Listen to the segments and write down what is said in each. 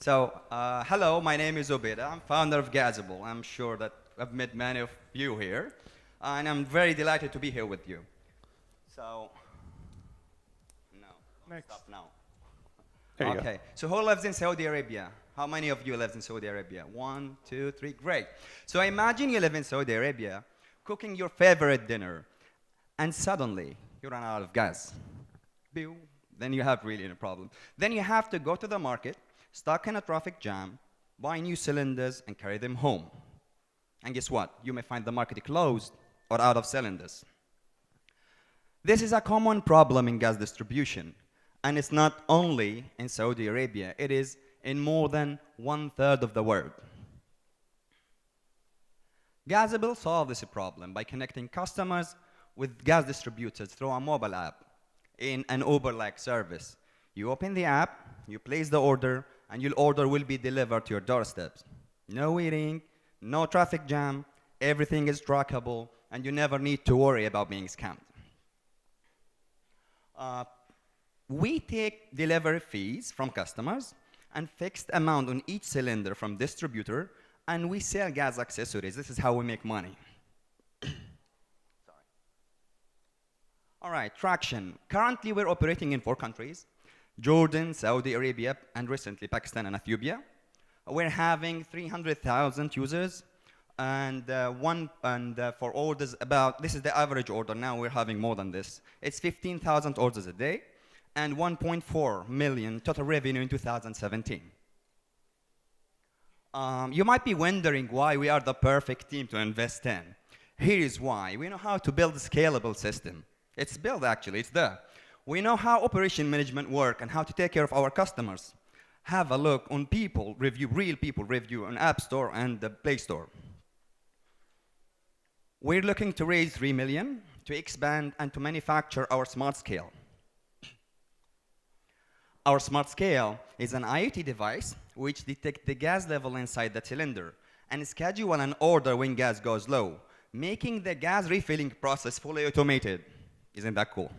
Hello, my name is Obieda. I'm founder of Gasable. I'm sure that I've met many of you here, and I'm very delighted to be here with you. So, no, Next. stop now. There you Okay, so who lives in Saudi Arabia? How many of you live in Saudi Arabia? One, two, three, great. So imagine you live in Saudi Arabia, cooking your favorite dinner, and suddenly you run out of gas. Pew. Then you have really a problem. Then you have to go to the market, stuck in a traffic jam, buy new cylinders, and carry them home. And guess what? You may find the market closed or out of cylinders. This is a common problem in gas distribution. And it's not only in Saudi Arabia, it is in more than 1/3 of the world. Gasable solved this problem by connecting customers with gas distributors through a mobile app in an Uber-like service. You open the app, you place the order, and your order will be delivered to your doorstep. No waiting, no traffic jam, everything is trackable, and you never need to worry about being scammed. We take delivery fees from customers and fixed amount on each cylinder from distributor, and we sell gas accessories. This is how we make money. Sorry. All right, traction. Currently, we're operating in 4 countries: Jordan, Saudi Arabia, and recently Pakistan and Ethiopia. We're having 300,000 users, and for orders about, this is the average order. Now we're having more than this. It's 15,000 orders a day, and 1.4 million total revenue in 2017. You might be wondering why we are the perfect team to invest in. Here is why. We know how to build a scalable system. It's built, actually, it's there. We know how operation management work and how to take care of our customers. Have a look on people review, real people review on App Store and the Play Store. We're looking to raise 3 million to expand and to manufacture our smart scale. Our smart scale is an IoT device which detects the gas level inside the cylinder and schedule an order when gas goes low, making the gas refilling process fully automated. Isn't that cool?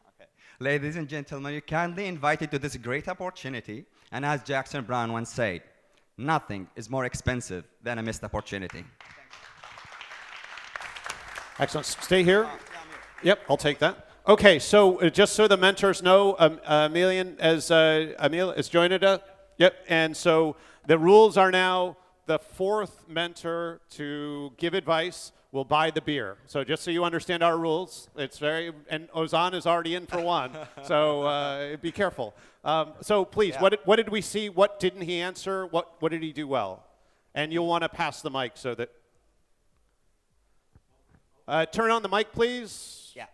Okay. Ladies and gentlemen, you're kindly invited to this great opportunity, and as Jackson Brown once said, nothing is more expensive than a missed opportunity. Excellent. Stay here. Yep, I'll take that. Okay, so just so the mentors know, Emil has joined us. Yep, and so the rules are now the 4th mentor to give advice will buy the beer. So just so you understand our rules, it's very, and Ozan is already in for one, so be careful. So please, Yeah. what did we see? What didn't he answer? What did he do well? And you'll want to pass the mic so that. Turn on the mic, please. Yeah.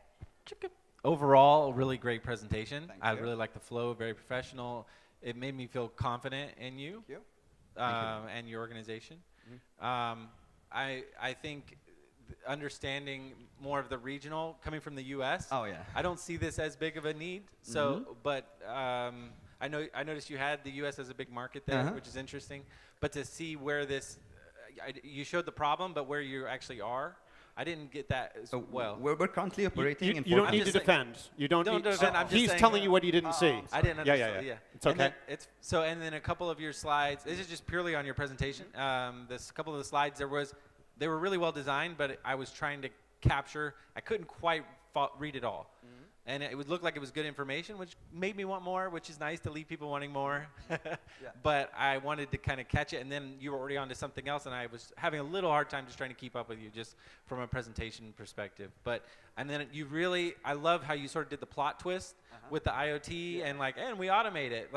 Overall, a really great presentation. Thank I you. really like the flow, very professional. It made me feel confident in you, and your organization. Mm-hmm. I think understanding more of the regional, coming from the U.S. Oh, yeah. I don't see this as big of a need. So, but I noticed you had the U.S. as a big market there, which is interesting. But to see where this, you showed the problem, but where you actually are. I didn't get that as well. We're currently operating in You don't 4 need to defend. You don't need to defend. I'm just He's saying, telling you what he didn't see. I didn't understand. Yeah. It's And okay. then and then a couple of your slides. This is just purely on your presentation. This couple of the slides they were really well designed, but I was trying to capture. I couldn't quite read it all, and it would look like it was good information, which made me want more. Which is nice to leave people wanting more. But I wanted to kind of catch it, and then you were already on to something else, and I was having a little hard time just trying to keep up with you, just from a presentation perspective. And then I love how you sort of did the plot twist with the IoT and we automate it.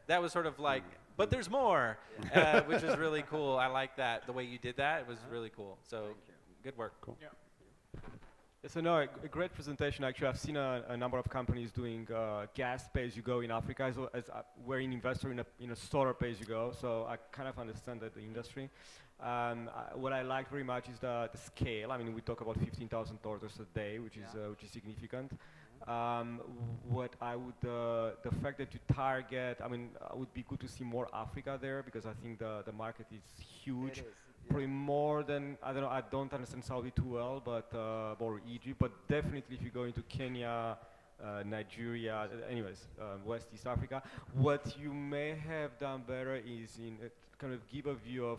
That was sort of like, but there's more, which was really cool. I like that, the way you did that. It was really cool. So good work. Cool. Yeah. So no, a great presentation. Actually, I've seen a number of companies doing gas pay-as-you-go in Africa, as we're an investor in a solar pay-as-you-go. So I kind of understand the industry. What I like very much is the scale. I mean, we talk about 15,000 orders a day, which is significant. What I would, the fact that you target, I mean, it would be good to see more Africa there, because I think the market is huge. Probably more than, I don't know, I don't understand Saudi too well, but or Egypt, but definitely if you go into Kenya, Nigeria, anyways, West East Africa. What you may have done better is in kind of give a view of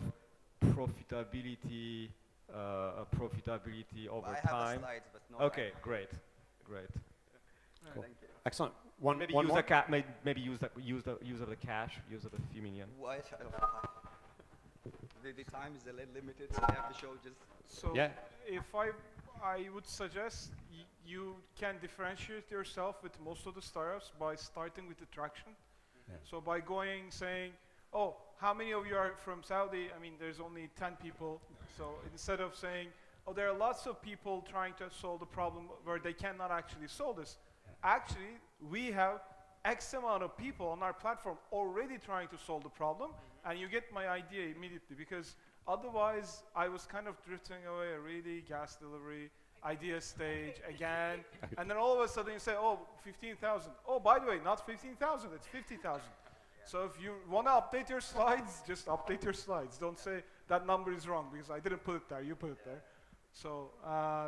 profitability, profitability over I have the time. slides, but no. Okay, great, great. Cool. Thank you. Excellent. One Maybe one use more. the maybe use of the cash, use of the few million. What? The time is a little limited, so I have to show just. So Yeah. if I would suggest you can differentiate yourself with most of the startups by starting with the traction. Yeah. So by saying, oh, how many of you are from Saudi? I mean, there's only 10 people. So instead of saying, oh, there are lots of people trying to solve the problem where they cannot actually solve this. Actually, we have X amount of people on our platform already trying to solve the problem, and you get my idea immediately, because otherwise I was kind of drifting away, really gas delivery, idea stage again, and then all of a sudden you say, oh, 15,000. Oh, by the way, not 15,000, it's 50,000. So if you want to update your slides, just update your slides. Don't say that number is wrong, because I didn't put it there, you put it there. So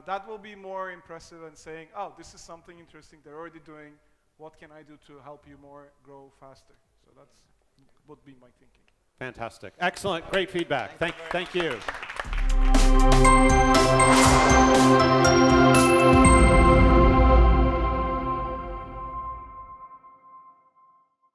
that will be more impressive and saying, oh, this is something interesting they're already doing. What can I do to help you more grow faster? So that's would be my thinking. Fantastic. Excellent. Great feedback. Thank you.